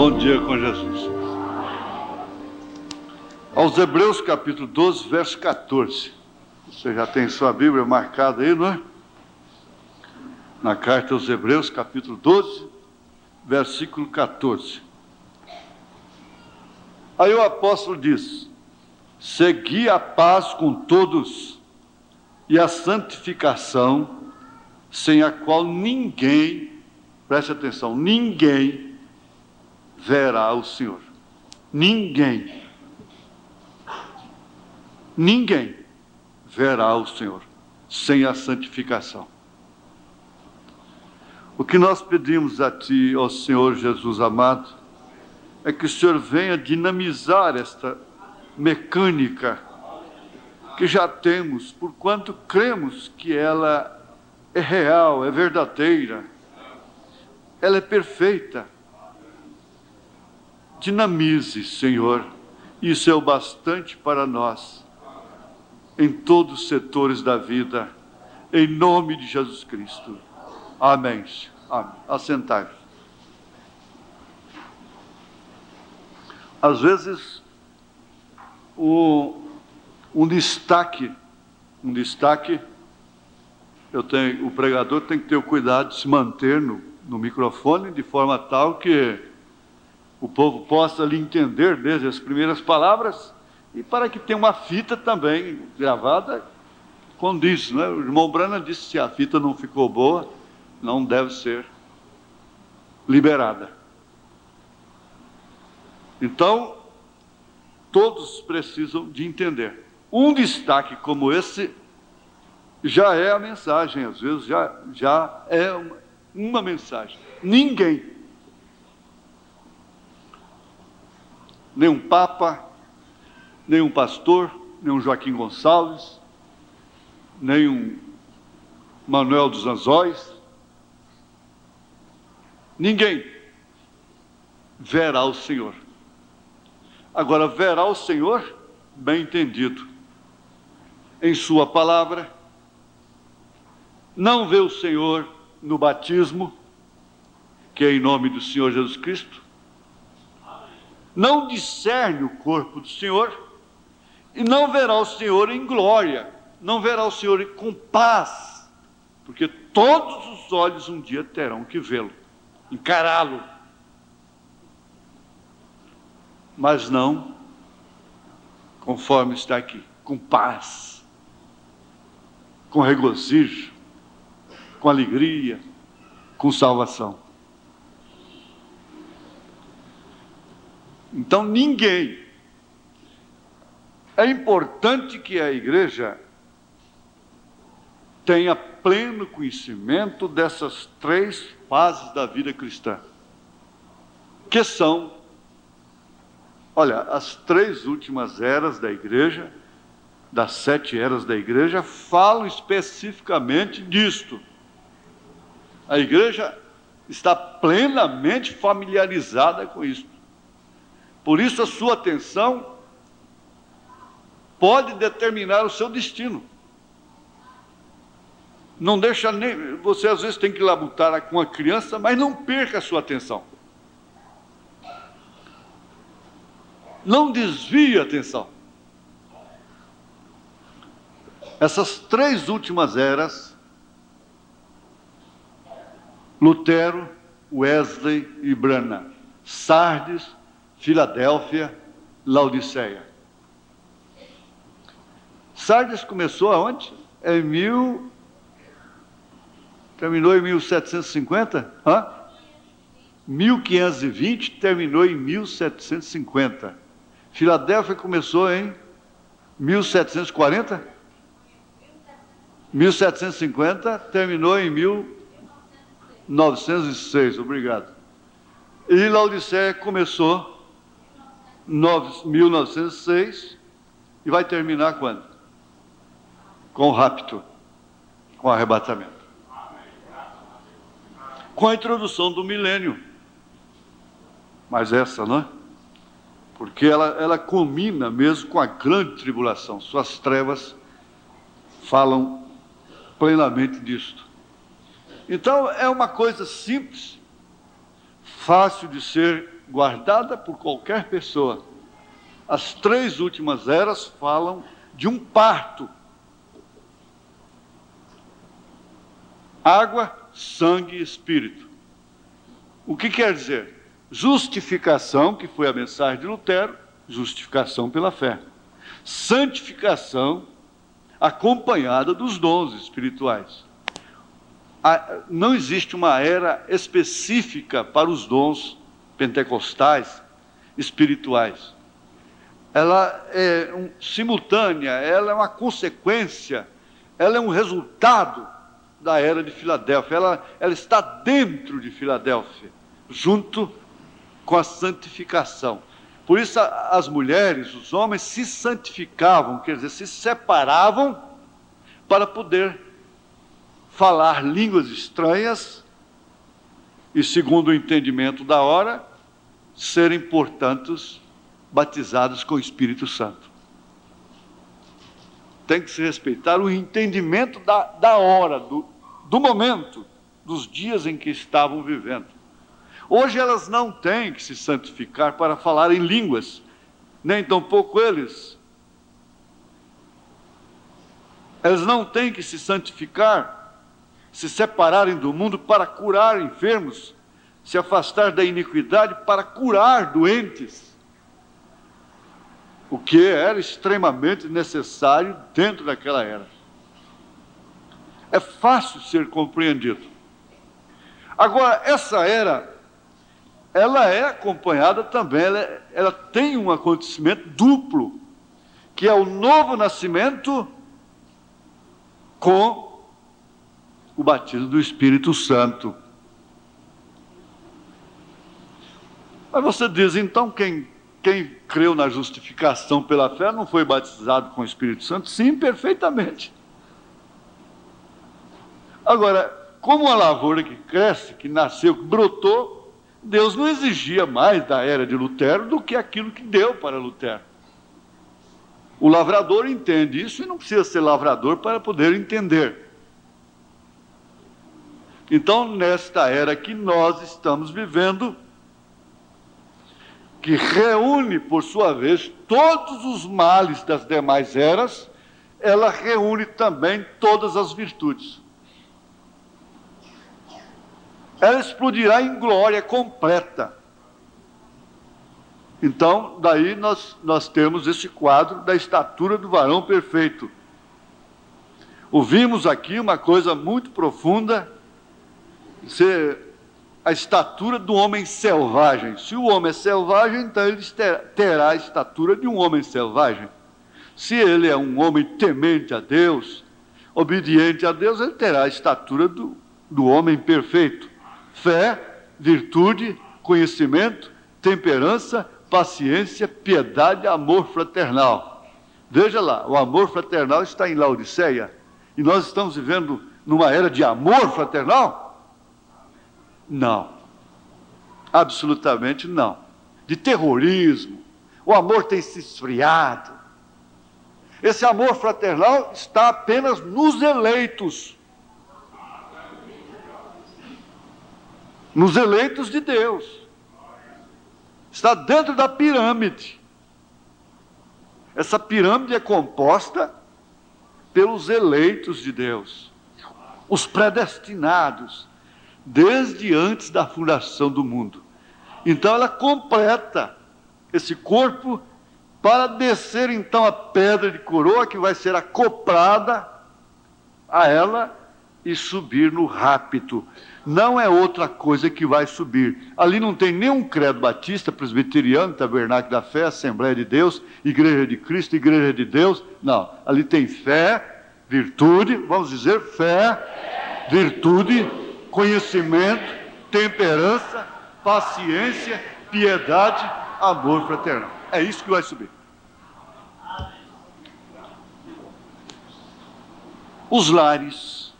Bom dia com Jesus. Aos Hebreus capítulo 12, verso 14. Você já tem sua Bíblia marcada aí, não é? Na carta aos Hebreus capítulo 12, versículo 14. Aí o apóstolo diz: segui a paz com todos e a santificação, sem a qual ninguém, preste atenção, ninguém verá o Senhor. Ninguém verá o Senhor sem a santificação. O que nós pedimos a Ti, ó Senhor Jesus amado, é que o Senhor venha dinamizar esta mecânica que já temos, porquanto cremos que ela é real, é verdadeira, ela é perfeita. Dinamize, Senhor, isso é o bastante para nós, em todos os setores da vida, em nome de Jesus Cristo. Amém. Amém. Assentai-vos. Às vezes, um destaque, o pregador tem que ter o cuidado de se manter no microfone, de forma tal que o povo possa lhe entender desde as primeiras palavras, e para que tenha uma fita também gravada, condiz, né? O irmão Brana disse que se a fita não ficou boa, não deve ser liberada. Então, todos precisam de entender. Um destaque como esse já é a mensagem, às vezes já é uma mensagem. Ninguém, nenhum papa, nenhum pastor, nenhum Joaquim Gonçalves, nenhum Manuel dos Anzóis, ninguém verá o Senhor. Agora, verá o Senhor, bem entendido, em sua palavra, não vê o Senhor no batismo, que é em nome do Senhor Jesus Cristo, não discerne o corpo do Senhor, e não verá o Senhor em glória, não verá o Senhor com paz, porque todos os olhos um dia terão que vê-lo, encará-lo, mas não conforme está aqui, com paz, com regozijo, com alegria, com salvação. Então ninguém, é importante que a igreja tenha pleno conhecimento dessas três fases da vida cristã, que são, olha, as três últimas eras da igreja, das 7 eras da igreja, falam especificamente disto. A igreja está plenamente familiarizada com isso. Por isso a sua atenção pode determinar o seu destino. Não deixa nem... Você às vezes tem que labutar com a criança, mas não perca a sua atenção. Não desvie a atenção. Essas três últimas eras, Lutero, Wesley e Branham, Sardes, Filadélfia, Laodiceia. Sardes começou aonde? Terminou em 1750? 1520, terminou em 1750. Filadélfia começou em 1740? 1750, terminou em 1906, obrigado. E Laodiceia começou em 1906 e vai terminar quando? Com o rapto, com o arrebatamento. Com a introdução do milênio. Mas essa, não é? Porque ela culmina mesmo com a grande tribulação. Suas trevas falam plenamente disto. Então, é uma coisa simples, fácil de ser guardada por qualquer pessoa. As 3 últimas eras falam de um parto. Água, sangue e espírito. O que quer dizer? Justificação, que foi a mensagem de Lutero, justificação pela fé. Santificação, acompanhada dos dons espirituais. Não existe uma era específica para os dons pentecostais espirituais. Ela é simultânea, ela é uma consequência, ela é um resultado da era de Filadélfia, ela está dentro de Filadélfia, junto com a santificação. Por isso as mulheres, os homens se santificavam, quer dizer, se separavam para poder falar línguas estranhas e, segundo o entendimento da hora, serem, portanto, batizados com o Espírito Santo. Tem que se respeitar o entendimento da hora, do momento, dos dias em que estavam vivendo. Hoje elas não têm que se santificar para falar em línguas, nem tampouco eles. Elas não têm que se santificar, se separarem do mundo para curar enfermos, se afastar da iniquidade para curar doentes, o que era extremamente necessário dentro daquela era. É fácil ser compreendido. Agora, essa era, ela é acompanhada também, ela tem um acontecimento duplo, que é o novo nascimento com o batismo do Espírito Santo. Mas você diz, então, quem creu na justificação pela fé não foi batizado com o Espírito Santo? Sim, perfeitamente. Agora, como a lavoura que cresce, que nasceu, que brotou, Deus não exigia mais da era de Lutero do que aquilo que deu para Lutero. O lavrador entende isso e não precisa ser lavrador para poder entender. Então, nesta era que nós estamos vivendo, que reúne, por sua vez, todos os males das demais eras, ela reúne também todas as virtudes. Ela explodirá em glória completa. Então, daí nós temos esse quadro da estatura do varão perfeito. Ouvimos aqui uma coisa muito profunda, a estatura do homem selvagem. Se o homem é selvagem, então ele terá a estatura de um homem selvagem. Se ele é um homem temente a Deus, obediente a Deus, ele terá a estatura do homem perfeito. Fé, virtude, conhecimento, temperança, paciência, piedade, amor fraternal. Veja lá, o amor fraternal está em Laodiceia. E nós estamos vivendo numa era de amor fraternal? Não. Absolutamente não. De terrorismo. O amor tem se esfriado. Esse amor fraternal está apenas nos eleitos. Nos eleitos de Deus. Está dentro da pirâmide. Essa pirâmide é composta pelos eleitos de Deus, os predestinados, desde antes da fundação do mundo. Então ela completa esse corpo para descer então a pedra de coroa que vai ser acoplada a ela e subir no rapto. Não é outra coisa que vai subir. Ali não tem nenhum credo batista, presbiteriano, tabernáculo da fé, Assembleia de Deus, Igreja de Cristo, Igreja de Deus. Não, ali tem fé, virtude, vamos dizer fé, virtude, conhecimento, temperança, paciência, piedade, amor fraternal. É isso que vai subir. Os lares,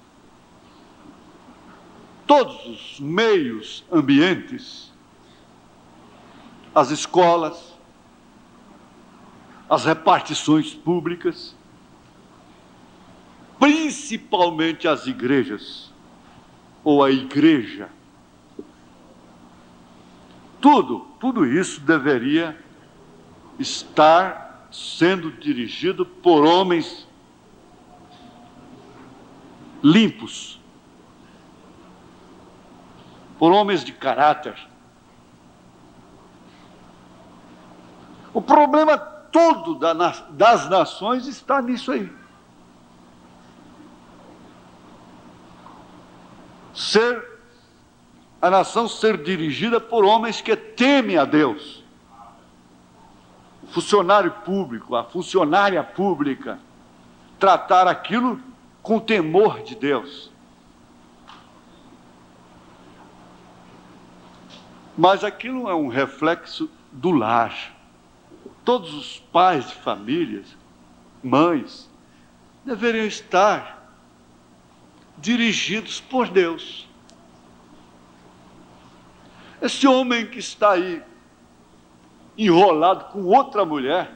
todos os meios ambientes, as escolas, as repartições públicas, principalmente as igrejas, ou a igreja, Tudo isso deveria estar sendo dirigido por homens limpos, por homens de caráter. O problema todo das nações está nisso aí. A nação ser dirigida por homens que temem a Deus. O funcionário público, a funcionária pública, tratar aquilo com temor de Deus. Mas aquilo é um reflexo do lar. Todos os pais de famílias, mães, deveriam estar dirigidos por Deus. Esse homem que está aí, enrolado com outra mulher,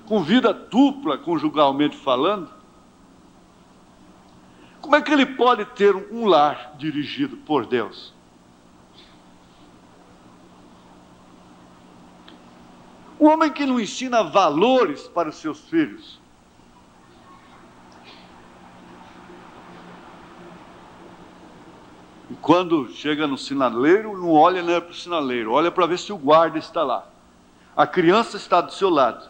com vida dupla, conjugalmente falando, como é que ele pode ter um lar dirigido por Deus? Um homem que não ensina valores para os seus filhos. E quando chega no sinaleiro, não olha nem para o sinaleiro, olha para ver se o guarda está lá. A criança está do seu lado.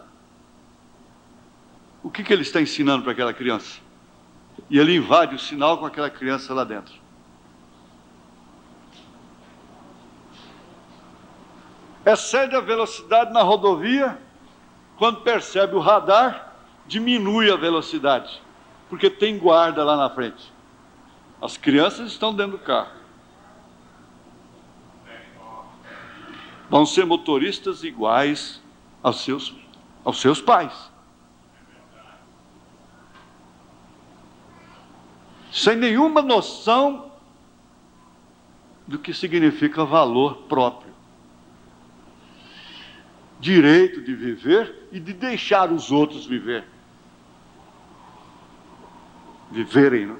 O que ele está ensinando para aquela criança? E ele invade o sinal com aquela criança lá dentro. Excede a velocidade na rodovia, quando percebe o radar, diminui a velocidade, porque tem guarda lá na frente. As crianças estão dentro do carro. Vão ser motoristas iguais aos seus pais. Sem nenhuma noção do que significa valor próprio. Direito de viver e de deixar os outros viverem, não?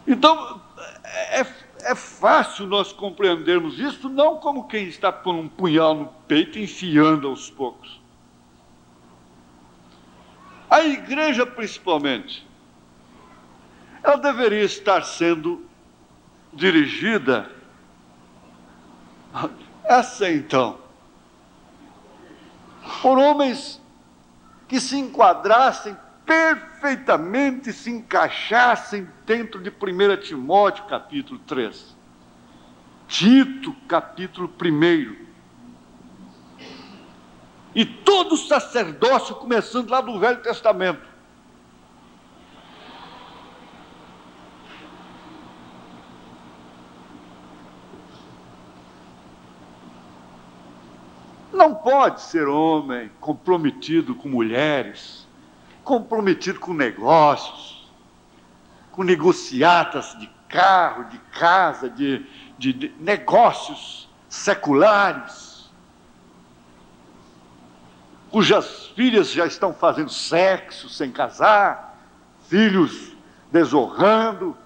Então, é fácil nós compreendermos isso, não como quem está pondo um punhal no peito e enfiando aos poucos. A igreja, principalmente, ela deveria estar sendo dirigida, essa então, por homens que se enquadrassem perfeitamente, se encaixassem dentro de 1 Timóteo capítulo 3, Tito capítulo 1, e todo o sacerdócio começando lá do Velho Testamento. Não pode ser homem comprometido com mulheres, comprometido com negócios, com negociatas de carro, de casa, de negócios seculares, cujas filhas já estão fazendo sexo sem casar, filhos desonrando,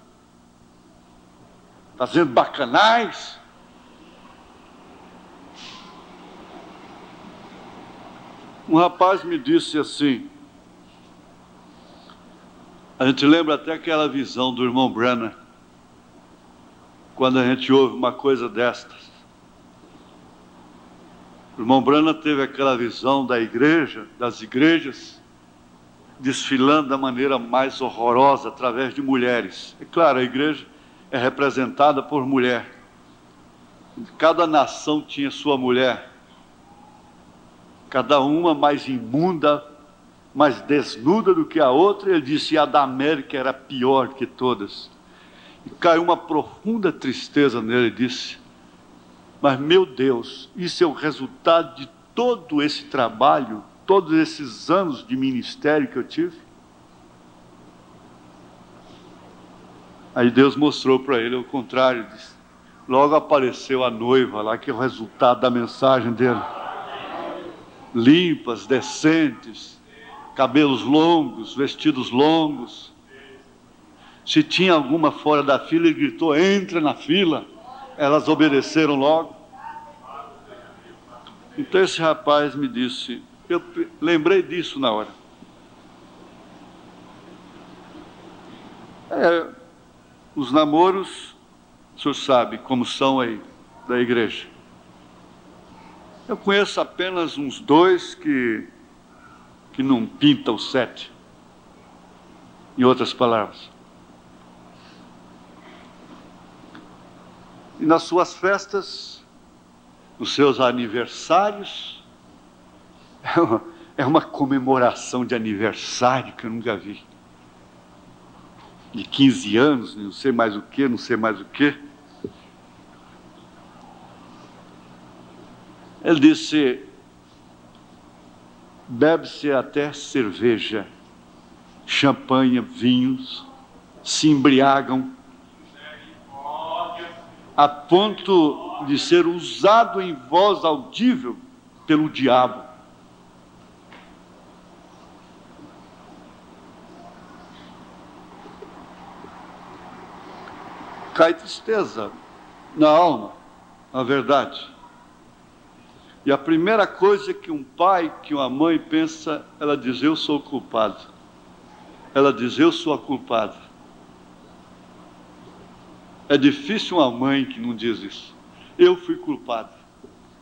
fazendo bacanais. Um rapaz me disse assim, a gente lembra até aquela visão do irmão Branham, quando a gente ouve uma coisa destas. O irmão Branham teve aquela visão da igreja, das igrejas, desfilando da maneira mais horrorosa, através de mulheres. É claro, a igreja é representada por mulher. Cada nação tinha sua mulher. Cada uma mais imunda, mais desnuda do que a outra. Ele disse, a da América era pior que todas. E caiu uma profunda tristeza nele, e disse, mas meu Deus, isso é o resultado de todo esse trabalho, todos esses anos de ministério que eu tive? Aí Deus mostrou para ele o contrário, disse, logo apareceu a noiva lá, que é o resultado da mensagem dele. Limpas, decentes, cabelos longos, vestidos longos. Se tinha alguma fora da fila, ele gritou: entra na fila. Elas obedeceram logo. Então esse rapaz me disse, eu lembrei disso na hora. Os namoros, o senhor sabe como são aí da igreja. Eu conheço apenas uns 2 que não pintam o 7. Em outras palavras. E nas suas festas, nos seus aniversários, é uma comemoração de aniversário que eu nunca vi. De 15 anos, não sei mais o que, não sei mais o que. Ele disse, bebe-se até cerveja, champanhe, vinhos, se embriagam, a ponto de ser usado em voz audível pelo diabo. Cai tristeza na alma, na verdade. E a primeira coisa que um pai, que uma mãe pensa, ela diz, eu sou o culpado. Ela diz, eu sou a culpada. É difícil uma mãe que não diz isso. Eu fui culpado.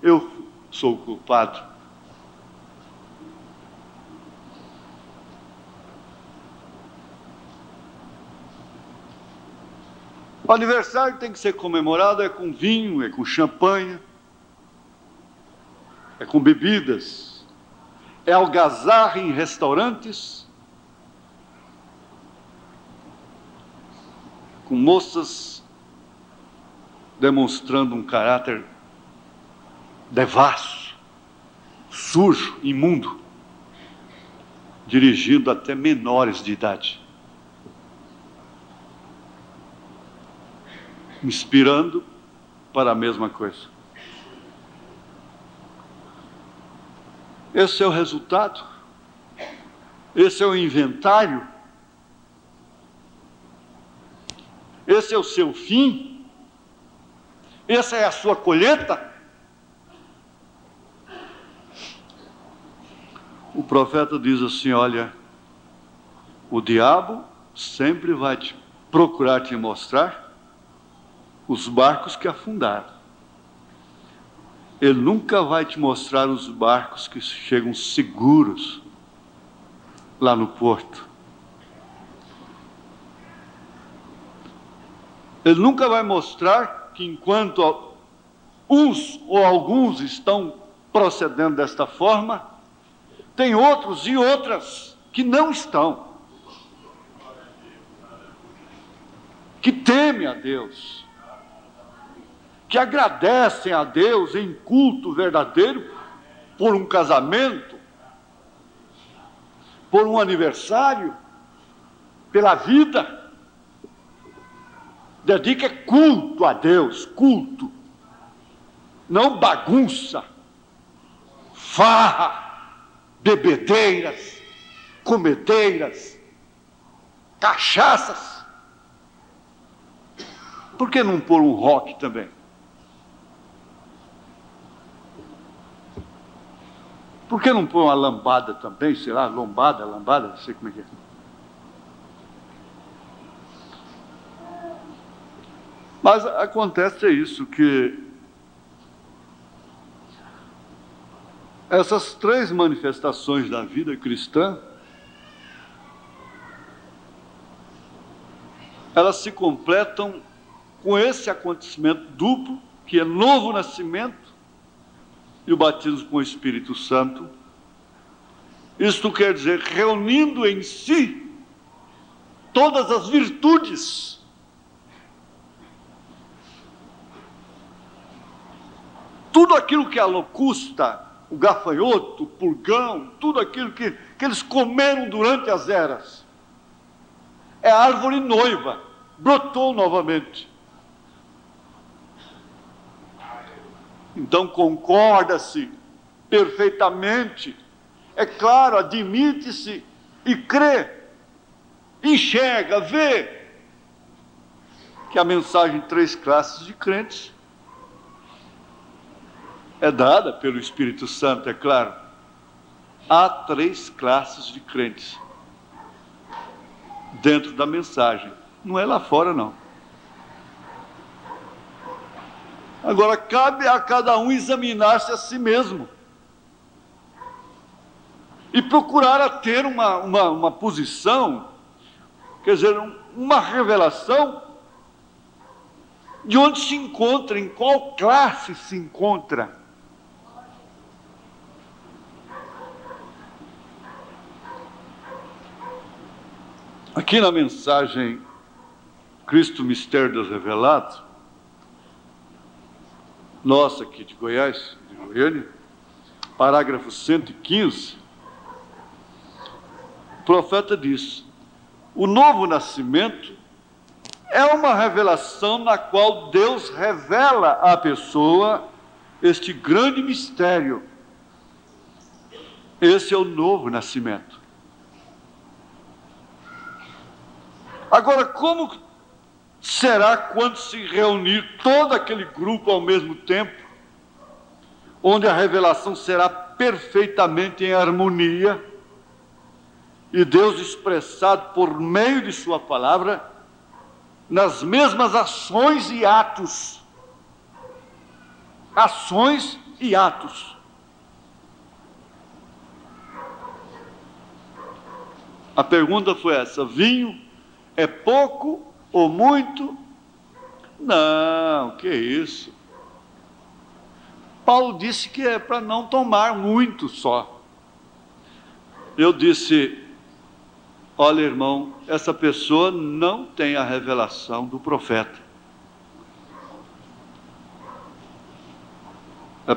Eu sou o culpado. O aniversário tem que ser comemorado, é com vinho, é com champanhe, é com bebidas, é algazarra em restaurantes, com moças demonstrando um caráter devasso, sujo, imundo, dirigindo até menores de idade, inspirando para a mesma coisa. Esse é o resultado, esse é o inventário, esse é o seu fim. Essa é a sua colheita? O profeta diz assim, olha, o diabo sempre vai procurar te mostrar os barcos que afundaram. Ele nunca vai te mostrar os barcos que chegam seguros lá no porto. Ele nunca vai mostrar que enquanto uns ou alguns estão procedendo desta forma, tem outros e outras que não estão, que temem a Deus, que agradecem a Deus em culto verdadeiro por um casamento, por um aniversário, pela vida. Dedica culto a Deus, culto, não bagunça, farra, bebedeiras, comedeiras, cachaças. Por que não pôr um rock também? Por que não pôr uma lambada também, sei lá, lambada, não sei como é que é. Mas acontece isso, que essas 3 manifestações da vida cristã, elas se completam com esse acontecimento duplo, que é novo nascimento e o batismo com o Espírito Santo. Isto quer dizer, reunindo em si todas as virtudes tudo aquilo que a locusta, o gafanhoto, o pulgão, tudo aquilo que eles comeram durante as eras, é a árvore noiva, brotou novamente. Então concorda-se perfeitamente, é claro, admite-se e crê, enxerga, vê que a mensagem três classes de crentes é dada pelo Espírito Santo, é claro. Há três classes de crentes dentro da mensagem. Não é lá fora, não. Agora, cabe a cada um examinar-se a si mesmo e procurar a ter uma posição, quer dizer, uma revelação de onde se encontra, em qual classe se encontra. Aqui na mensagem Cristo, Mistério Deus Revelado, nossa aqui de Goiás, de Goiânia, parágrafo 115, o profeta diz: o novo nascimento é uma revelação na qual Deus revela à pessoa este grande mistério. Esse é o novo nascimento. Agora, como será quando se reunir todo aquele grupo ao mesmo tempo, onde a revelação será perfeitamente em harmonia, e Deus expressado por meio de sua palavra, nas mesmas ações e atos. Ações e atos. A pergunta foi essa: vinho é pouco ou muito? Não, que isso. Paulo disse que é para não tomar muito só. Eu disse: olha, irmão, essa pessoa não tem a revelação do profeta.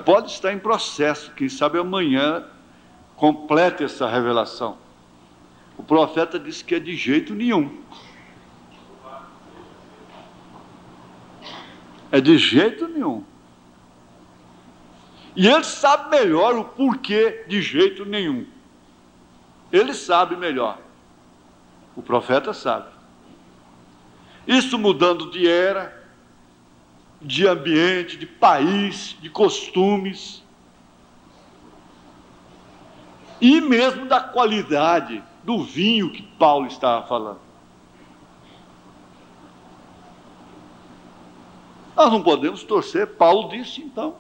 Pode estar em processo, quem sabe amanhã complete essa revelação. O profeta disse que é de jeito nenhum. É de jeito nenhum. E ele sabe melhor o porquê de jeito nenhum. Ele sabe melhor. O profeta sabe. Isso mudando de era, de ambiente, de país, de costumes. E mesmo da qualidade do vinho que Paulo estava falando. Nós não podemos torcer, Paulo disse então.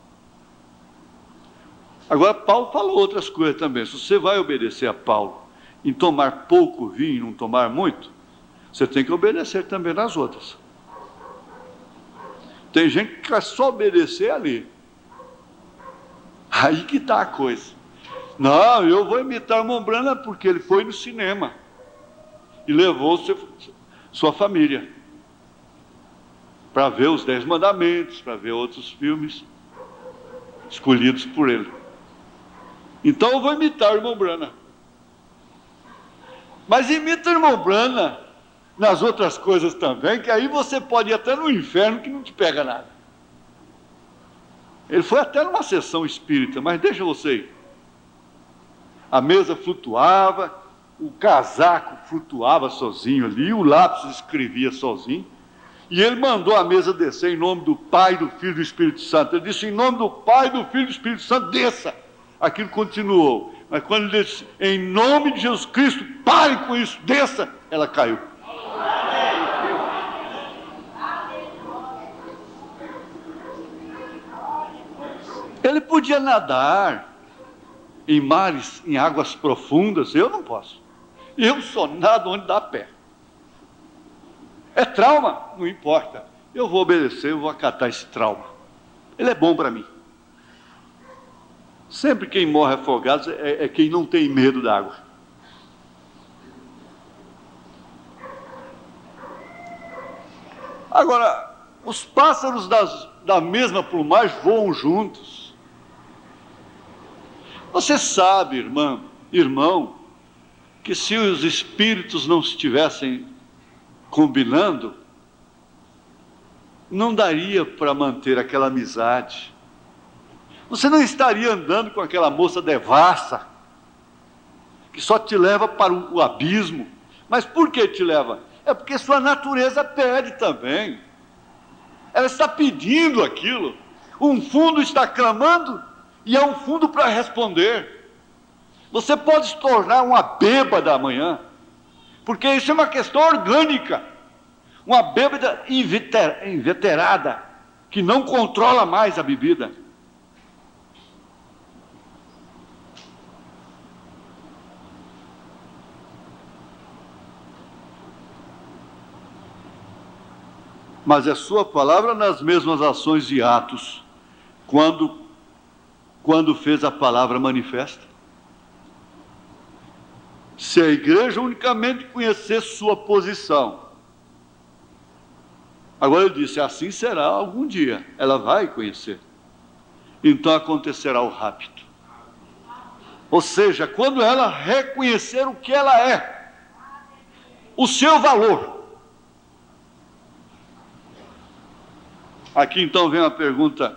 Agora, Paulo falou outras coisas também. Se você vai obedecer a Paulo em tomar pouco vinho e não tomar muito, você tem que obedecer também nas outras. Tem gente que quer só obedecer ali. Aí que está a coisa. Não, eu vou imitar o Mombrana porque ele foi no cinema e levou sua família para ver os 10 Mandamentos, para ver outros filmes escolhidos por ele. Então eu vou imitar o irmão Brana. Mas imita o irmão Brana nas outras coisas também, que aí você pode ir até no inferno que não te pega nada. Ele foi até numa sessão espírita, mas deixa você ir. A mesa flutuava, o casaco flutuava sozinho ali, o lápis escrevia sozinho. E ele mandou a mesa descer em nome do Pai, do Filho e do Espírito Santo. Ele disse: em nome do Pai, do Filho e do Espírito Santo, desça. Aquilo continuou. Mas quando ele disse: em nome de Jesus Cristo, pare com isso, desça, ela caiu. Ele podia nadar em mares, em águas profundas. Eu não posso. Eu só nado onde dá pé. É trauma? Não importa. Eu vou obedecer, eu vou acatar esse trauma. Ele é bom para mim. Sempre quem morre afogado é quem não tem medo da água. Agora, os pássaros da mesma plumagem voam juntos. Você sabe, irmão, que se os espíritos não estivessem combinando, não daria para manter aquela amizade. Você não estaria andando com aquela moça devassa, que só te leva para o abismo. Mas por que te leva? É porque sua natureza pede também. Ela está pedindo aquilo. Um fundo está clamando e é um fundo para responder. Você pode se tornar uma bêbada amanhã, porque isso é uma questão orgânica. Uma bêbada inveterada, que não controla mais a bebida. Mas é sua palavra nas mesmas ações e atos, quando fez a palavra manifesta. Se a igreja unicamente conhecer sua posição, agora eu disse, assim será algum dia, ela vai conhecer. Então acontecerá o rapto. Ou seja, quando ela reconhecer o que ela é, o seu valor. Aqui então vem uma pergunta,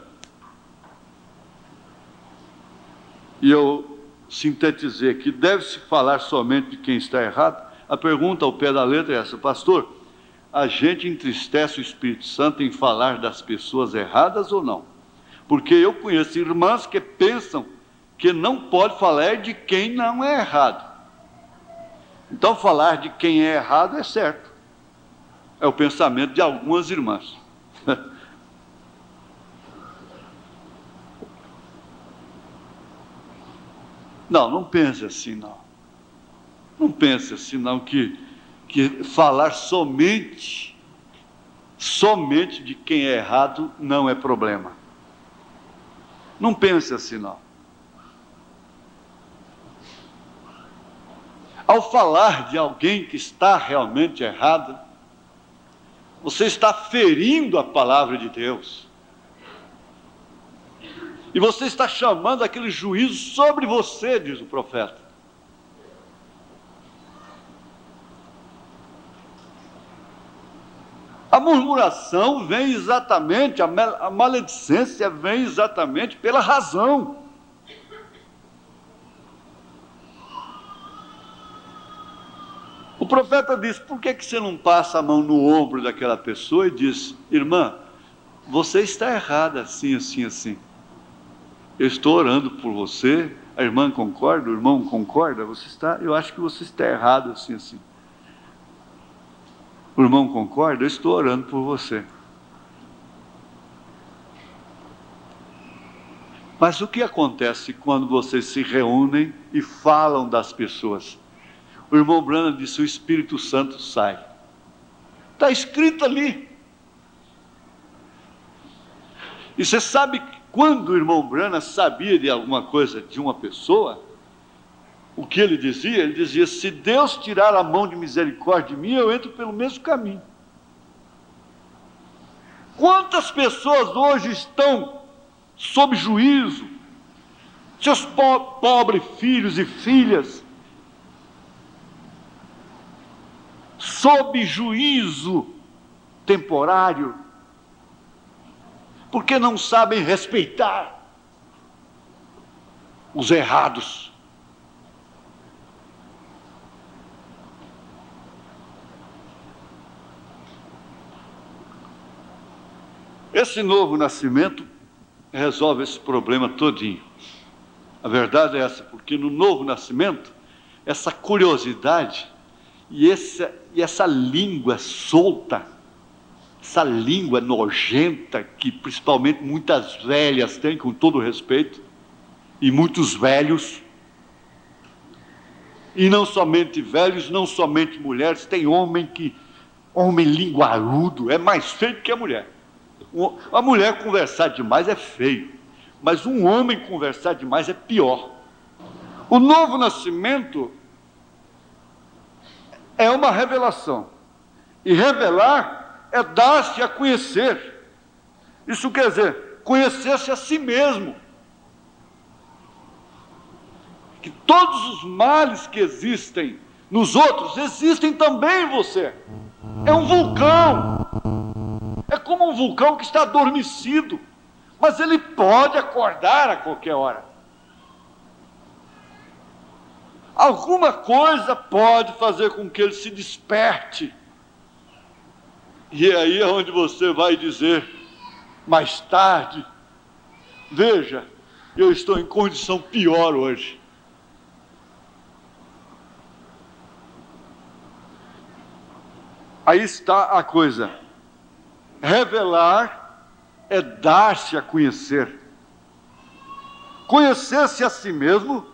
e eu sintetizei aqui, deve-se falar somente de quem está errado? A pergunta ao pé da letra é essa: pastor, a gente entristece o Espírito Santo em falar das pessoas erradas ou não? Porque eu conheço irmãs que pensam que não pode falar de quem não é errado. Então falar de quem é errado é certo. É o pensamento de algumas irmãs. Não, não pense assim não. Não pense assim não, que falar somente de quem é errado não é problema. Não pense assim não. Ao falar de alguém que está realmente errado, você está ferindo a palavra de Deus. E você está chamando aquele juízo sobre você, diz o profeta. A murmuração vem exatamente, a maledicência vem exatamente pela razão. O profeta diz, por que você não passa a mão no ombro daquela pessoa e diz, irmã, você está errada assim, assim, assim. Eu estou orando por você, a irmã concorda, o irmão concorda, eu acho que você está errado assim, assim. O irmão concorda, eu estou orando por você. Mas o que acontece quando vocês se reúnem e falam das pessoas? O irmão Branham disse, o Espírito Santo sai. Está escrito ali. E você sabe que quando o irmão Branham sabia de alguma coisa de uma pessoa, o que ele dizia? Ele dizia, se Deus tirar a mão de misericórdia de mim, eu entro pelo mesmo caminho. Quantas pessoas hoje estão sob juízo? Seus pobres filhos e filhas, sob juízo temporário, porque não sabem respeitar os errados. Esse novo nascimento resolve esse problema todinho. A verdade é essa, porque no novo nascimento, essa curiosidade e essa língua solta, essa língua nojenta que principalmente muitas velhas têm, com todo respeito, e muitos velhos, e não somente velhos, não somente mulheres, tem homem linguarudo, é mais feio que a mulher. A mulher conversar demais é feio, mas um homem conversar demais é pior. O novo nascimento é uma revelação, e revelar é dar-se a conhecer. Isso quer dizer, conhecer-se a si mesmo. Que todos os males que existem nos outros, existem também em você. É um vulcão. É como um vulcão que está adormecido, mas ele pode acordar a qualquer hora. Alguma coisa pode fazer com que ele se desperte. E aí é onde você vai dizer, mais tarde. Veja, eu estou em condição pior hoje. Aí está a coisa. Revelar é dar-se a conhecer. Conhecer-se a si mesmo,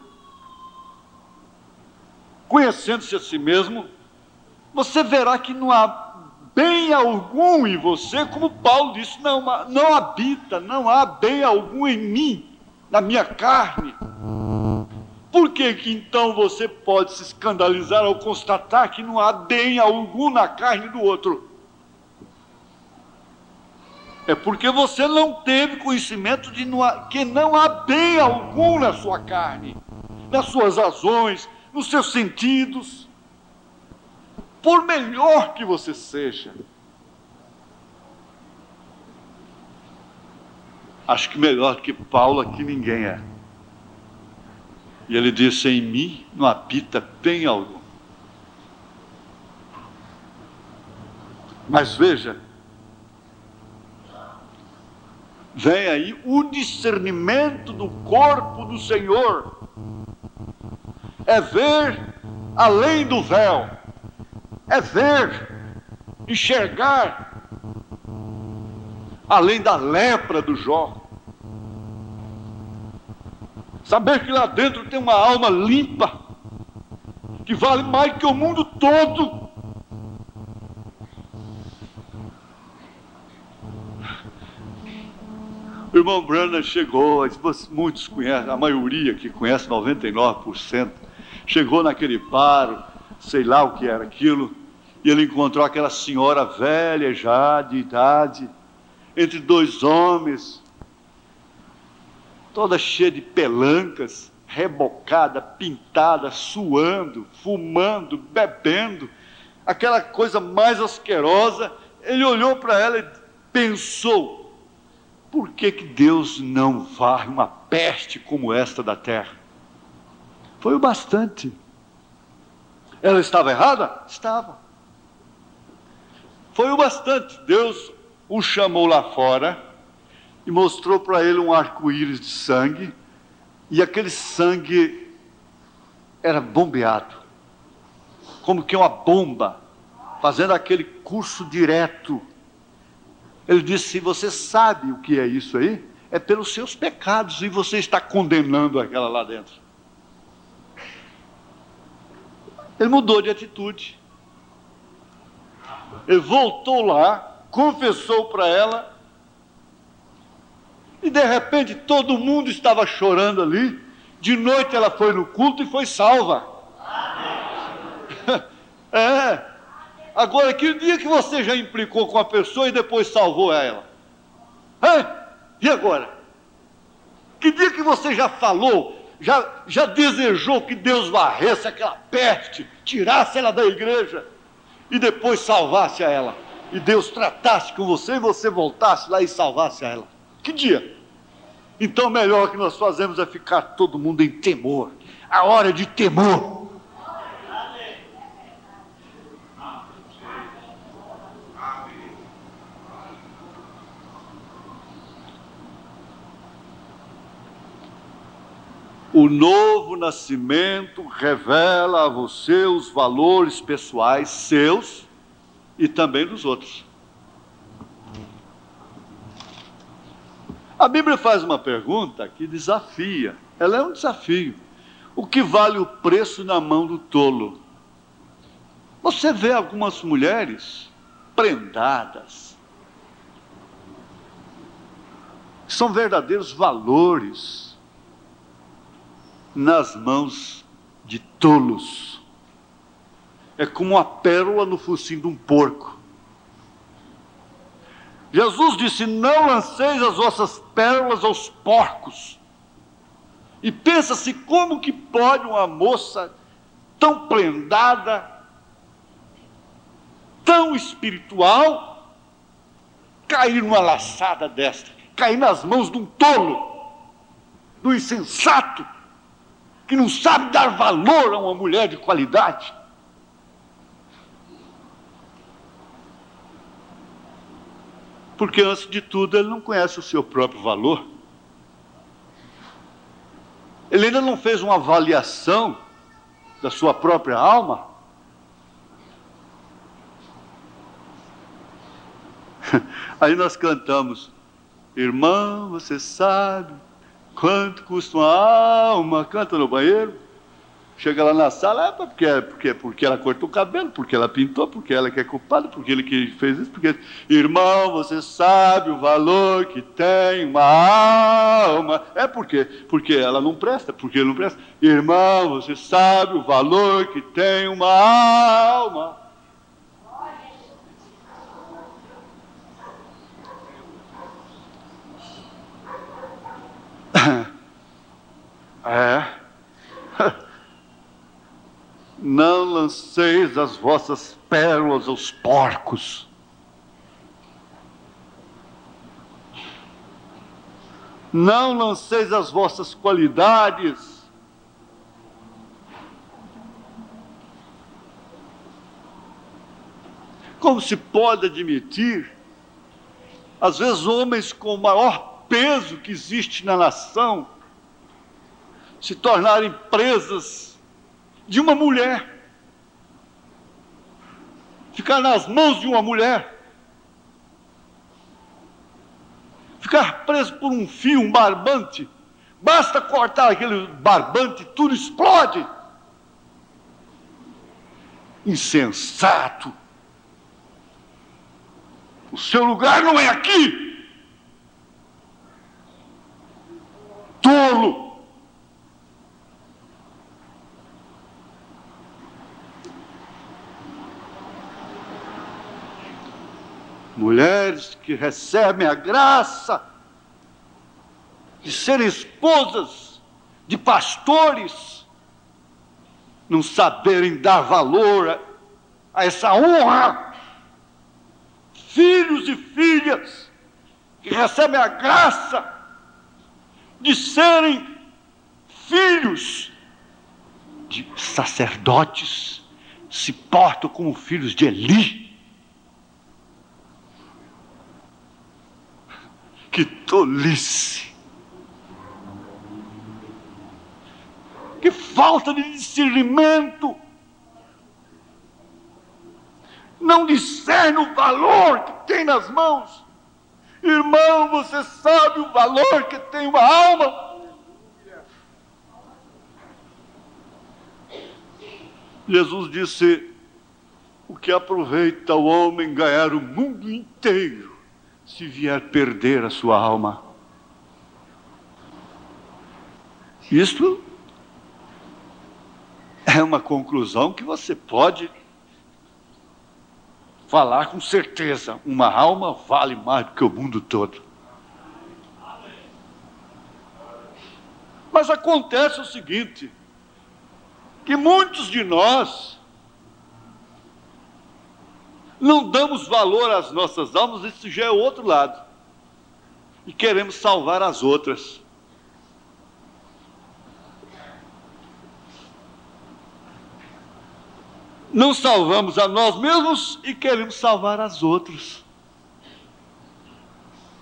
conhecendo-se a si mesmo, você verá que não há bem algum em você, como Paulo disse, não habita, não há bem algum em mim, na minha carne. Por que que então você pode se escandalizar ao constatar que não há bem algum na carne do outro? É porque você não teve conhecimento de que não há bem algum na sua carne, nas suas razões, nos seus sentidos. Por melhor que você seja. Acho que melhor que Paulo aqui ninguém é. E ele disse, em mim não habita bem algum. Mas veja, vem aí o discernimento do corpo do Senhor. É ver além do véu. É ver, enxergar além da lepra do Jó. Saber que lá dentro tem uma alma limpa, que vale mais que o mundo todo. O irmão Branham chegou, muitos conhecem, a maioria que conhece, 99%, chegou naquele bar, sei lá o que era aquilo, e ele encontrou aquela senhora velha já, de idade, entre dois homens, toda cheia de pelancas, rebocada, pintada, suando, fumando, bebendo, aquela coisa mais asquerosa. Ele olhou para ela e pensou, por que que Deus não varre uma peste como esta da terra? Foi o bastante. Ela estava errada? Estava. Foi o bastante. Deus o chamou lá fora e mostrou para ele um arco-íris de sangue, e aquele sangue era bombeado, como que uma bomba, fazendo aquele curso direto. Ele disse, se você sabe o que é isso aí, é pelos seus pecados, e você está condenando aquela lá dentro. Ele mudou de atitude. Ele voltou lá, confessou para ela, e de repente todo mundo estava chorando ali. De noite ela foi no culto e foi salva. É. Agora, que dia que você já implicou com a pessoa e depois salvou ela? E agora? Que dia que você já falou, já desejou que Deus varresse aquela peste, tirasse ela da igreja e depois salvasse a ela? E Deus tratasse com você e você voltasse lá e salvasse a ela? Que dia? Então, melhor que nós fazemos é ficar todo mundo em temor. A hora de temor. O novo nascimento revela a você os valores pessoais seus e também dos outros. A Bíblia faz uma pergunta que desafia. Ela é um desafio. O que vale o preço na mão do tolo? Você vê algumas mulheres prendadas. São verdadeiros valores nas mãos de tolos. É como uma pérola no focinho de um porco. Jesus disse, não lanceis as vossas pérolas aos porcos. E pensa-se como que pode uma moça tão prendada, tão espiritual, cair numa laçada desta, cair nas mãos de um tolo, do insensato, que não sabe dar valor a uma mulher de qualidade. Porque, antes de tudo, ele não conhece o seu próprio valor. Ele ainda não fez uma avaliação da sua própria alma. Aí nós cantamos: irmão, você sabe quanto custa uma alma? Canta no banheiro. Chega lá na sala, porque ela cortou o cabelo, porque ela pintou, porque ela que é culpada, porque ele que fez isso, porque... Irmão, você sabe o valor que tem uma alma. Porque ela não presta, porque ele não presta. Irmão, você sabe o valor que tem uma alma. Não lanceis as vossas pérolas aos porcos. Não lanceis as vossas qualidades. Como se pode admitir, às vezes, homens com o maior peso que existe na nação se tornarem presas de uma mulher, ficar nas mãos de uma mulher, ficar preso por um fio, um barbante. Basta cortar aquele barbante, tudo explode. Insensato. O seu lugar não é aqui. Tolo. Mulheres que recebem a graça de serem esposas de pastores, não saberem dar valor a essa honra. Filhos e filhas que recebem a graça de serem filhos de sacerdotes, se portam como filhos de Eli. Que tolice! Que falta de discernimento! Não discerne o valor que tem nas mãos. Irmão, você sabe o valor que tem uma alma? Jesus disse: o que aproveita o homem ganhar o mundo inteiro, se vier perder a sua alma? Isto é uma conclusão que você pode falar com certeza. Uma alma vale mais do que o mundo todo. Mas acontece o seguinte, que muitos de nós não damos valor às nossas almas. Isso já é o outro lado. E queremos salvar as outras. Não salvamos a nós mesmos e queremos salvar as outras.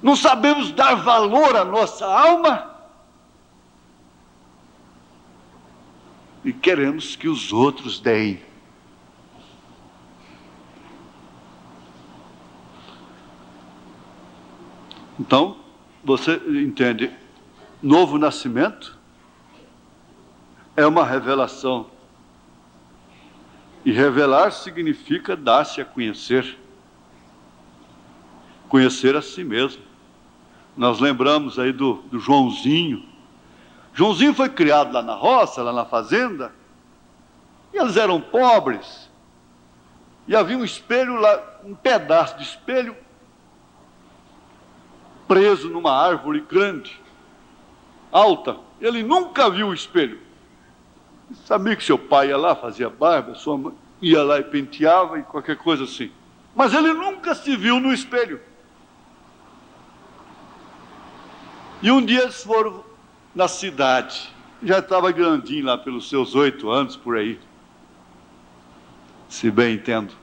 Não sabemos dar valor à nossa alma e queremos que os outros deem. Então, você entende, novo nascimento é uma revelação. E revelar significa dar-se a conhecer. Conhecer a si mesmo. Nós lembramos aí do Joãozinho. Joãozinho foi criado lá na roça, lá na fazenda, e eles eram pobres. E havia um espelho lá, um pedaço de espelho, preso numa árvore grande, alta. Ele nunca viu o espelho. Sabia que seu pai ia lá, fazia barba, sua mãe ia lá e penteava e qualquer coisa assim. Mas ele nunca se viu no espelho. E um dia eles foram na cidade. Já estava grandinho lá, pelos seus 8 anos, por aí. Se bem entendo.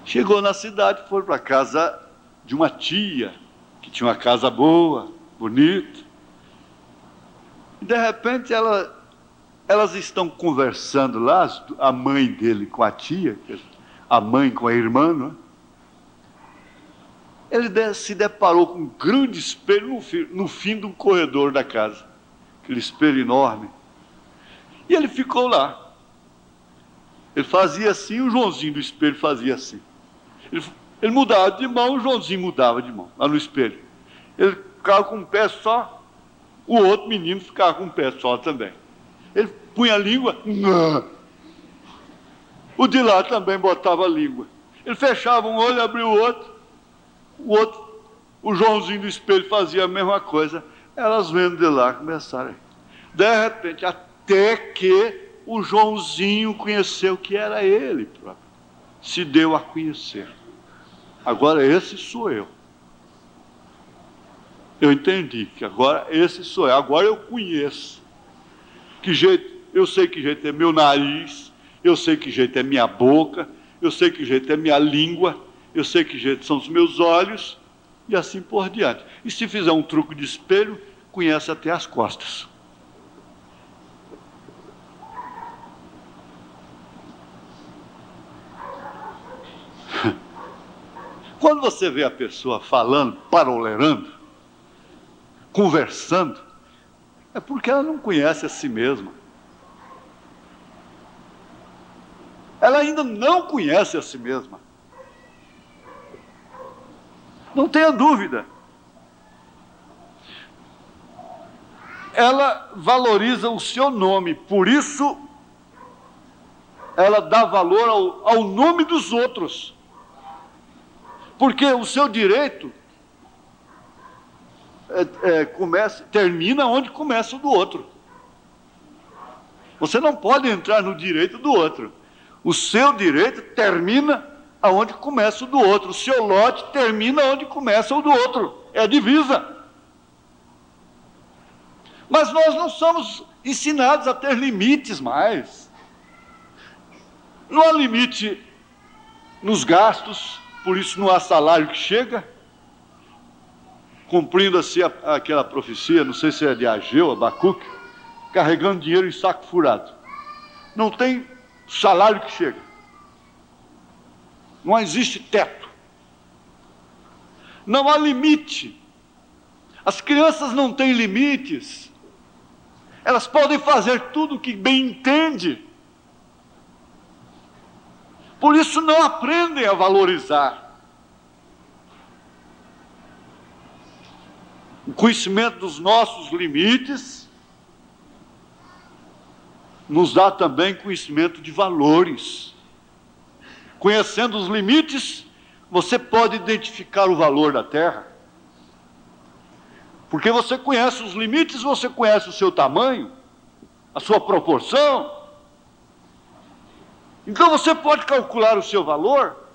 Chegou na cidade, foi para a casa de uma tia, que tinha uma casa boa, bonita. E de repente elas estão conversando lá, a mãe dele com a tia, a mãe com a irmã, não é? Ele se deparou com um grande espelho no fim do corredor da casa. Aquele espelho enorme. E ele ficou lá. Ele fazia assim, o Joãozinho do espelho fazia assim. Ele mudava de mão, o Joãozinho mudava de mão, lá no espelho. Ele ficava com um pé só, o outro menino ficava com um pé só também. Ele punha a língua, o de lá também botava a língua. Ele fechava um olho, abria o outro, o Joãozinho do espelho fazia a mesma coisa. Elas vendo de lá começaram. De repente, até que o Joãozinho conheceu que era ele próprio. Se deu a conhecer. Agora esse sou eu. Eu entendi que agora esse sou eu. Agora eu conheço. Que jeito, eu sei que jeito é meu nariz, eu sei que jeito é minha boca, eu sei que jeito é minha língua, eu sei que jeito são os meus olhos, e assim por diante. E se fizer um truque de espelho, conhece até as costas. Quando você vê a pessoa falando, parolerando, conversando, é porque ela não conhece a si mesma. Ela ainda não conhece a si mesma. Não tenha dúvida. Ela valoriza o seu nome, por isso ela dá valor ao nome dos outros. Porque o seu direito termina onde começa o do outro. Você não pode entrar no direito do outro. O seu direito termina aonde começa o do outro. O seu lote termina onde começa o do outro. É a divisa. Mas nós não somos ensinados a ter limites mais. Não há limite nos gastos, por isso não há salário que chega. Cumprindo assim aquela profecia, não sei se é de Ageu, Abacuque, carregando dinheiro em saco furado. Não tem salário que chega. Não existe teto. Não há limite. As crianças não têm limites. Elas podem fazer tudo o que bem entendem. Por isso não aprendem a valorizar. O conhecimento dos nossos limites nos dá também conhecimento de valores. Conhecendo os limites, você pode identificar o valor da terra. Porque você conhece os limites, você conhece o seu tamanho, a sua proporção. Então você pode calcular o seu valor,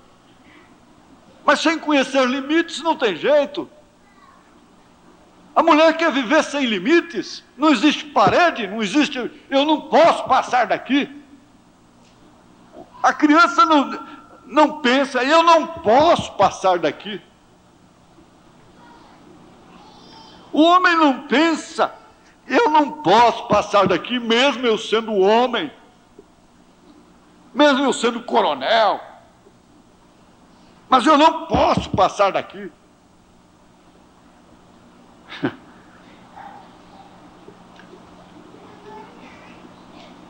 mas sem conhecer limites não tem jeito. A mulher quer viver sem limites, não existe parede, não existe, eu não posso passar daqui. A criança não pensa, eu não posso passar daqui. O homem não pensa, eu não posso passar daqui, mesmo eu sendo homem, mesmo eu sendo coronel, mas eu não posso passar daqui.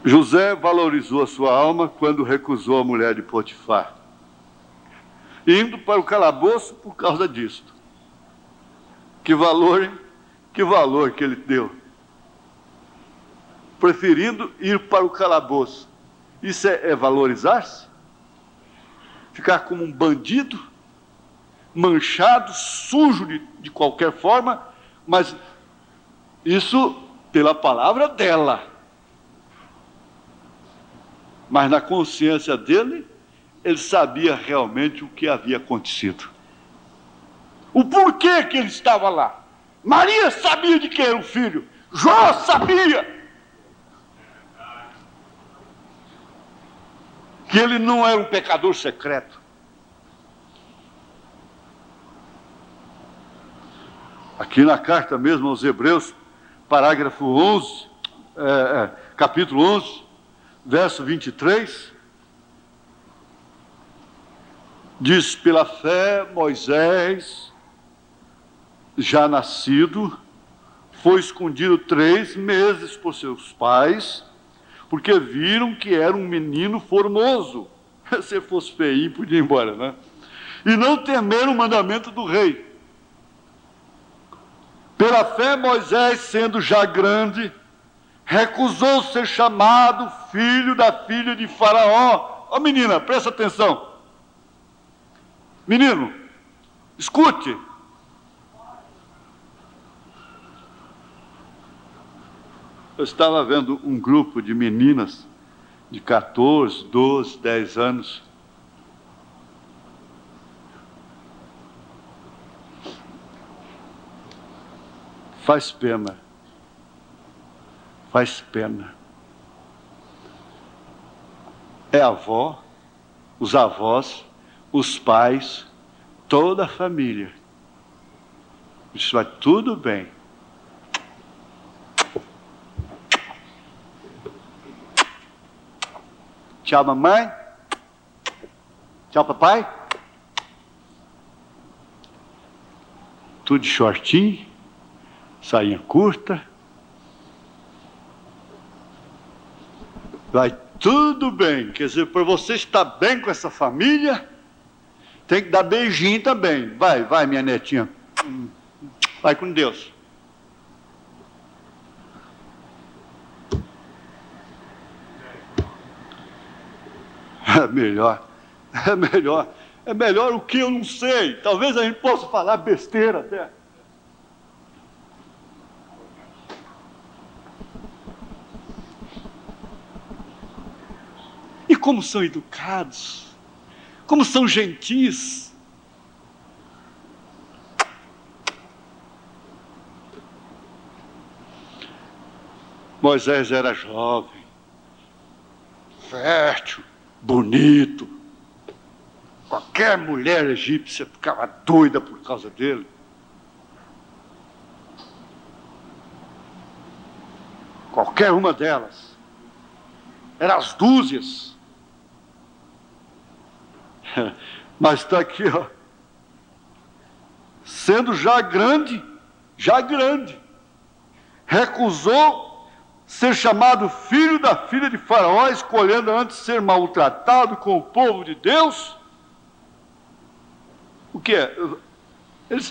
José valorizou a sua alma quando recusou a mulher de Potifar, indo para o calabouço por causa disto. Que valor, hein? Que valor que ele deu. Preferindo ir para o calabouço. Isso é valorizar-se? Ficar como um bandido, manchado, sujo de qualquer forma, mas isso pela palavra dela. Mas na consciência dele, ele sabia realmente o que havia acontecido. O porquê que ele estava lá. Maria sabia de quem era o filho. Jó sabia que ele não era um pecador secreto. Aqui na carta mesmo aos Hebreus, parágrafo 11, capítulo 11, verso 23, diz: pela fé, Moisés, já nascido, foi escondido 3 meses por seus pais, porque viram que era um menino formoso. Se fosse feio, podia ir embora, né? E não temeram o mandamento do rei. Pela fé, Moisés, sendo já grande, recusou ser chamado filho da filha de Faraó. Ó, menina, presta atenção. Menino, escute. Eu estava vendo um grupo de meninas de 14, 12, 10 anos. Faz pena. Faz pena. É a avó, os avós, os pais, toda a família. Isso vai tudo bem. Tchau, mamãe. Tchau, papai. Tudo de shortinho, sainha curta. Vai tudo bem. Quer dizer, para você estar bem com essa família, tem que dar beijinho também. Vai, vai, minha netinha. Vai com Deus. É melhor o que eu não sei. Talvez a gente possa falar besteira até. E como são educados, como são gentis. Moisés era jovem, fértil, bonito. Qualquer mulher egípcia ficava doida por causa dele. Qualquer uma delas. Eram as dúzias. Mas está aqui, ó. Sendo já grande, recusou ser chamado filho da filha de Faraó, escolhendo antes ser maltratado com o povo de Deus. O que é?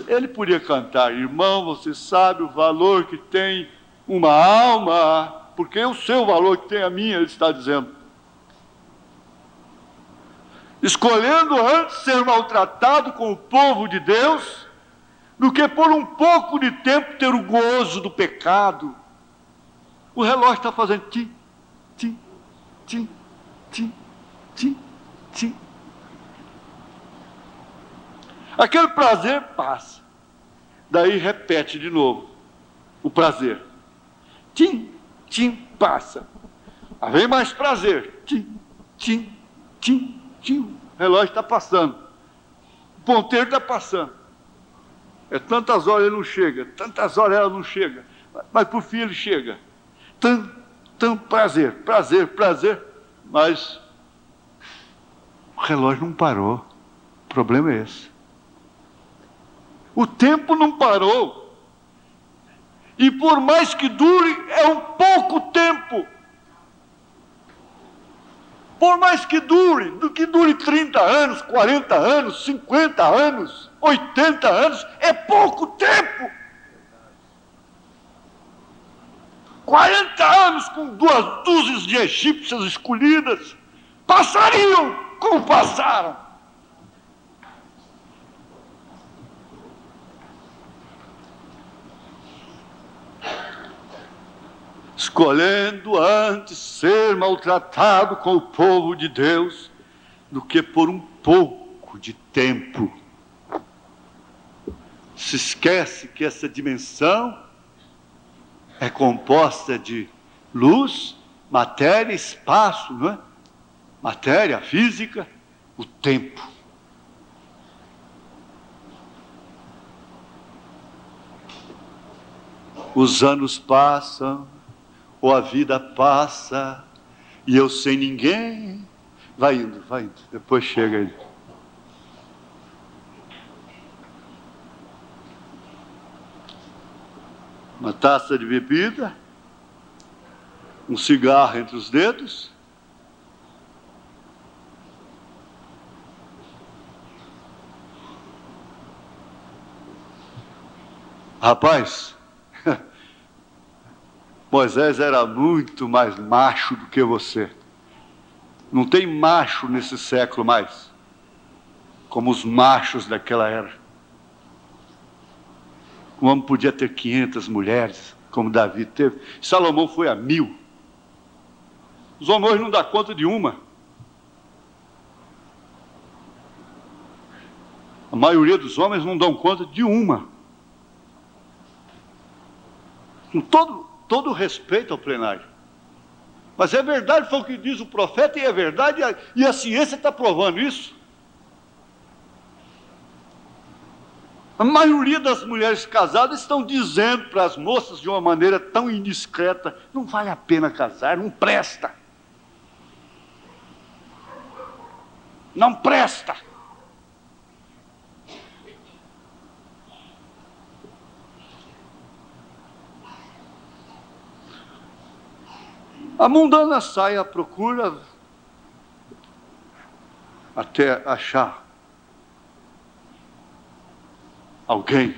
Ele podia cantar: irmão, você sabe o valor que tem uma alma, porque eu sei o valor que tem a minha, ele está dizendo. Escolhendo antes ser maltratado com o povo de Deus, do que por um pouco de tempo ter o gozo do pecado. O relógio está fazendo tim, tim, tim, tim, tim, tim. Aquele prazer passa. Daí repete de novo o prazer. Tim, tim, passa. Aí vem mais prazer. Tim, tim, tim, tim. O relógio está passando. O ponteiro está passando. É tantas horas ele não chega, tantas horas ela não chega. Mas por fim ele chega. Tão prazer, prazer, prazer. Mas o relógio não parou. O problema é esse. O tempo não parou. E por mais que dure, é um pouco tempo. Por mais que dure, do que dure 30 anos, 40 anos, 50 anos, 80 anos, é pouco tempo. 40 anos com 2 dúzias de egípcias escolhidas, passariam como passaram. Escolhendo antes ser maltratado com o povo de Deus, do que por um pouco de tempo. Se esquece que essa dimensão é composta de luz, matéria, espaço, não é? Matéria, física, o tempo. Os anos passam, ou a vida passa, e eu sem ninguém. Vai indo, depois chega ele. Uma taça de bebida, um cigarro entre os dedos. Rapaz, Moisés era muito mais macho do que você. Não tem macho nesse século mais, como os machos daquela era. Um homem podia ter 500 mulheres, como Davi teve. Salomão foi a 1000. Os homens não dão conta de uma. A maioria dos homens não dão conta de uma. Com todo respeito ao plenário. Mas é verdade, foi o que diz o profeta, e é verdade, e a ciência está provando isso. A maioria das mulheres casadas estão dizendo para as moças de uma maneira tão indiscreta: não vale a pena casar, não presta. Não presta. A mundana sai à procura até achar alguém,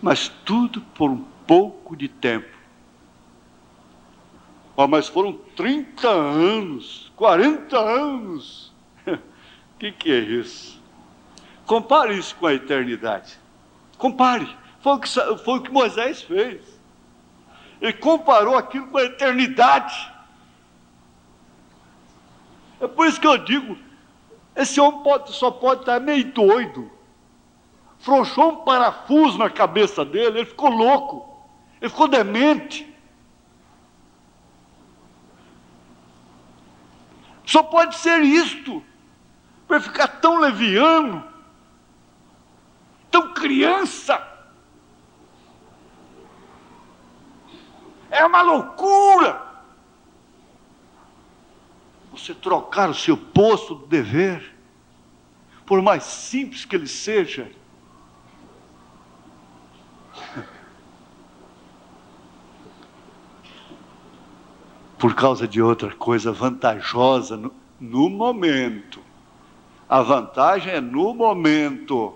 mas tudo por um pouco de tempo. Mas foram 30 anos, 40 anos. O que é isso? Compare isso com a eternidade. Compare. Foi o que Moisés fez. Ele comparou aquilo com a eternidade. É por isso que eu digo, esse homem só pode estar meio doido. Frouxou um parafuso na cabeça dele, ele ficou louco, ele ficou demente. Só pode ser isto, para ficar tão leviano, tão criança. É uma loucura você trocar o seu posto do dever, por mais simples que ele seja, por causa de outra coisa vantajosa no momento. A vantagem é no momento.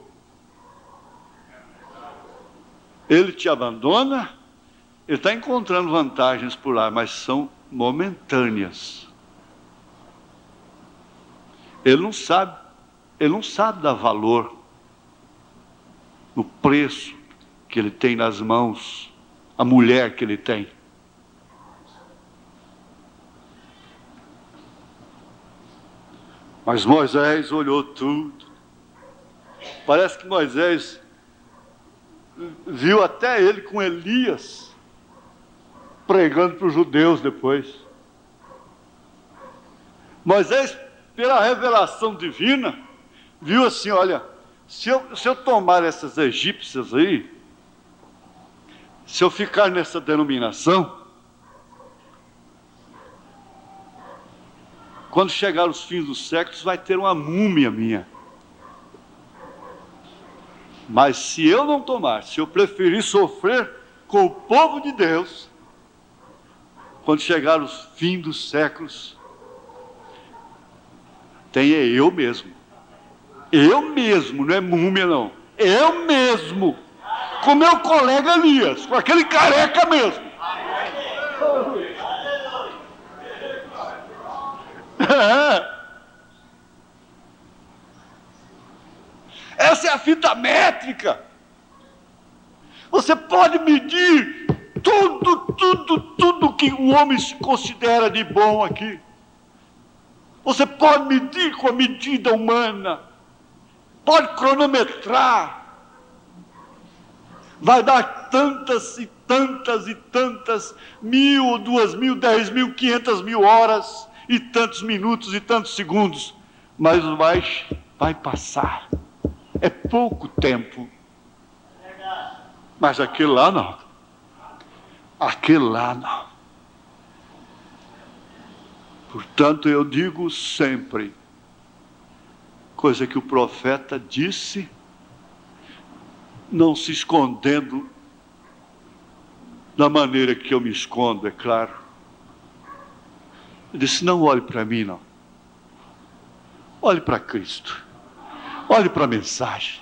Ele te abandona, ele está encontrando vantagens por lá, mas são momentâneas. Ele não sabe dar valor no preço que ele tem nas mãos, a mulher que ele tem. Mas Moisés olhou tudo. Parece que Moisés viu até ele com Elias pregando para os judeus depois. Moisés, pela revelação divina, viu assim: olha, se eu tomar essas egípcias aí, se eu ficar nessa denominação, quando chegar os fins dos séculos, vai ter uma múmia minha. Mas se eu não tomar, se eu preferir sofrer com o povo de Deus, quando chegar os fins dos séculos, tem eu mesmo. Eu mesmo, não é múmia não. Eu mesmo, com meu colega Elias, com aquele careca mesmo. Essa é a fita métrica. Você pode medir tudo que o homem se considera de bom aqui. Você pode medir com a medida humana, pode cronometrar. Vai dar tantas e tantas e tantas 1.000, 2.000, 10.000, 500.000 horas e tantos minutos e tantos segundos, mas vai passar. É pouco tempo. Mas aquele lá não. Aquele lá não. Portanto, eu digo sempre, coisa que o profeta disse, não se escondendo da maneira que eu me escondo, é claro. Ele disse, não olhe para mim, não. Olhe para Cristo. Olhe para a mensagem.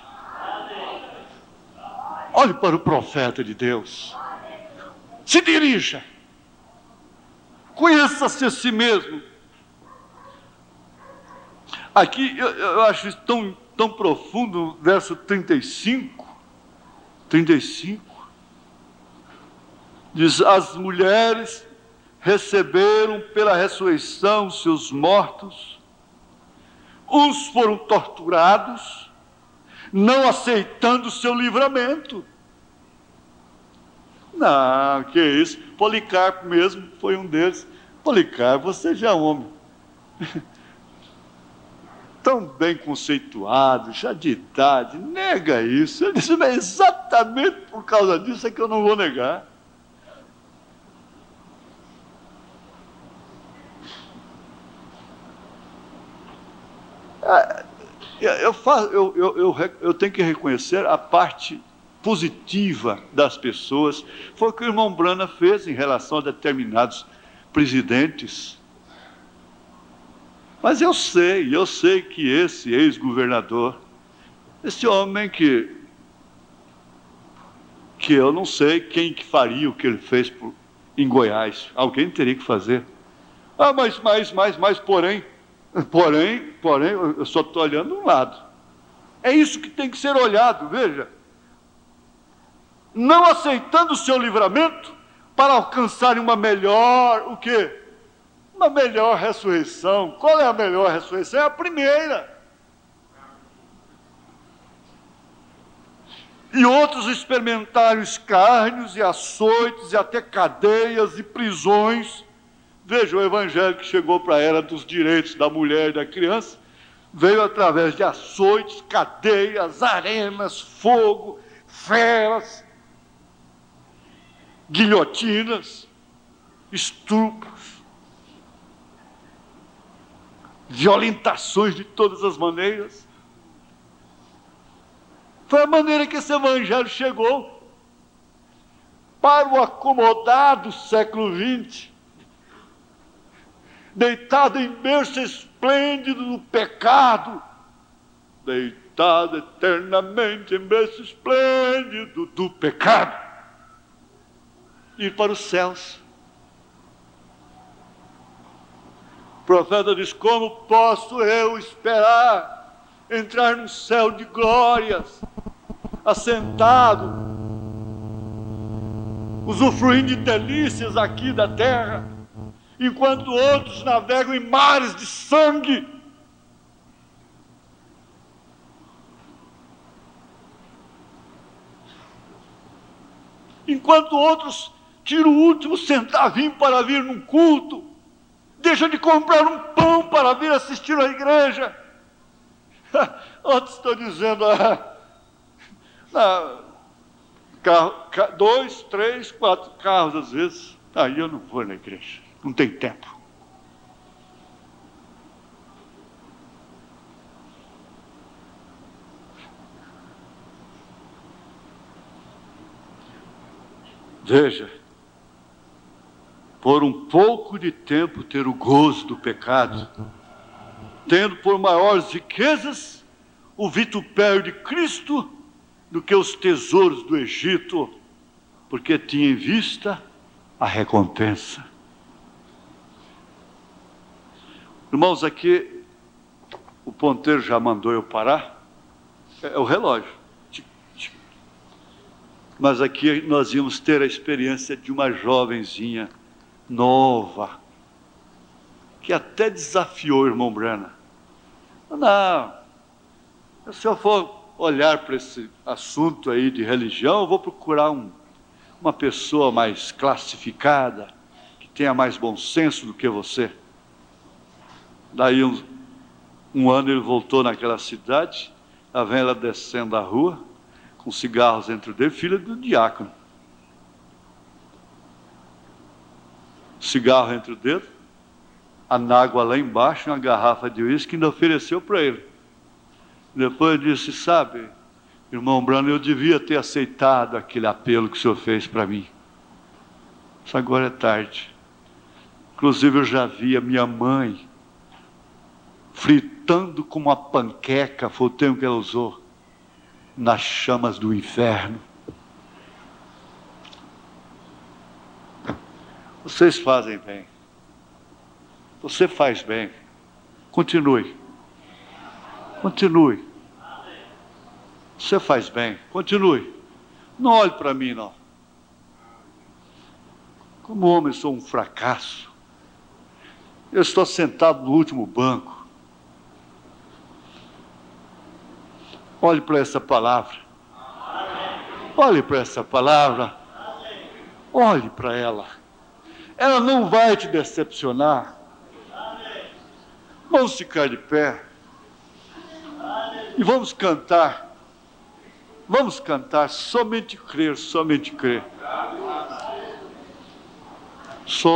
Olhe para o profeta de Deus. Se dirija. Conheça-se a si mesmo. Aqui eu acho isso tão profundo, verso 35. Diz, as mulheres receberam pela ressurreição seus mortos, uns foram torturados, não aceitando o seu livramento. Não, que isso? Policarpo mesmo foi um deles. Policarpo, você já é um homem tão bem conceituado, já de idade, nega isso. Ele disse, mas exatamente por causa disso é que eu não vou negar. Eu tenho que reconhecer a parte positiva das pessoas. Foi o que o irmão Brana fez em relação a determinados presidentes. Mas eu sei que esse ex-governador, esse homem que eu não sei quem que faria o que ele fez em Goiás. Alguém teria que fazer. Ah, mas porém, eu só estou olhando um lado. É isso que tem que ser olhado, veja. Não aceitando o seu livramento para alcançarem uma melhor, o quê? Uma melhor ressurreição. Qual é a melhor ressurreição? É a primeira. E outros experimentaram escárnios e açoites e até cadeias e prisões. Veja, o evangelho que chegou para a era dos direitos da mulher e da criança veio através de açoites, cadeias, arenas, fogo, feras, guilhotinas, estupros, violentações de todas as maneiras. Foi a maneira que esse evangelho chegou para o acomodado século XX, deitado em berço esplêndido do pecado, deitado eternamente em berço esplêndido do pecado, ir para os céus. O profeta diz, como posso eu esperar entrar num céu de glórias, assentado, usufruindo de delícias aqui da terra, enquanto outros navegam em mares de sangue. Enquanto outros tiram o último centavinho para vir num culto, deixam de comprar um pão para vir assistir à igreja. Outros estão dizendo, carro, 2, 3, 4 carros às vezes, aí eu não vou na igreja, não tem tempo. Veja, por um pouco de tempo ter o gozo do pecado, tendo por maiores riquezas o vitupério de Cristo do que os tesouros do Egito, porque tinha em vista a recompensa. Irmãos, aqui o ponteiro já mandou eu parar, é o relógio. Mas aqui nós íamos ter a experiência de uma jovenzinha nova, que até desafiou o irmão Brana. Não, se o senhor for olhar para esse assunto aí de religião, eu vou procurar uma pessoa mais classificada, que tenha mais bom senso do que você. Daí um ano ele voltou naquela cidade, lá vem ela descendo a rua, com cigarros entre o dedo, filha do diácono. Cigarro entre o dedo, a nágua lá embaixo, uma garrafa de uísque, ainda ofereceu para ele. Depois disse, sabe, irmão Brano, eu devia ter aceitado aquele apelo que o senhor fez para mim. Isso agora é tarde. Inclusive eu já vi a minha mãe fritando com uma panqueca, foi o termo que ela usou, nas chamas do inferno. Vocês fazem bem. Você faz bem. Continue. Continue. Você faz bem. Continue. Não olhe para mim, não. Como homem, sou um fracasso. Eu estou sentado no último banco. Olhe para essa palavra. Olhe para essa palavra. Olhe para ela. Ela não vai te decepcionar. Vamos ficar de pé. E vamos cantar. Vamos cantar, somente crer, somente crer. Só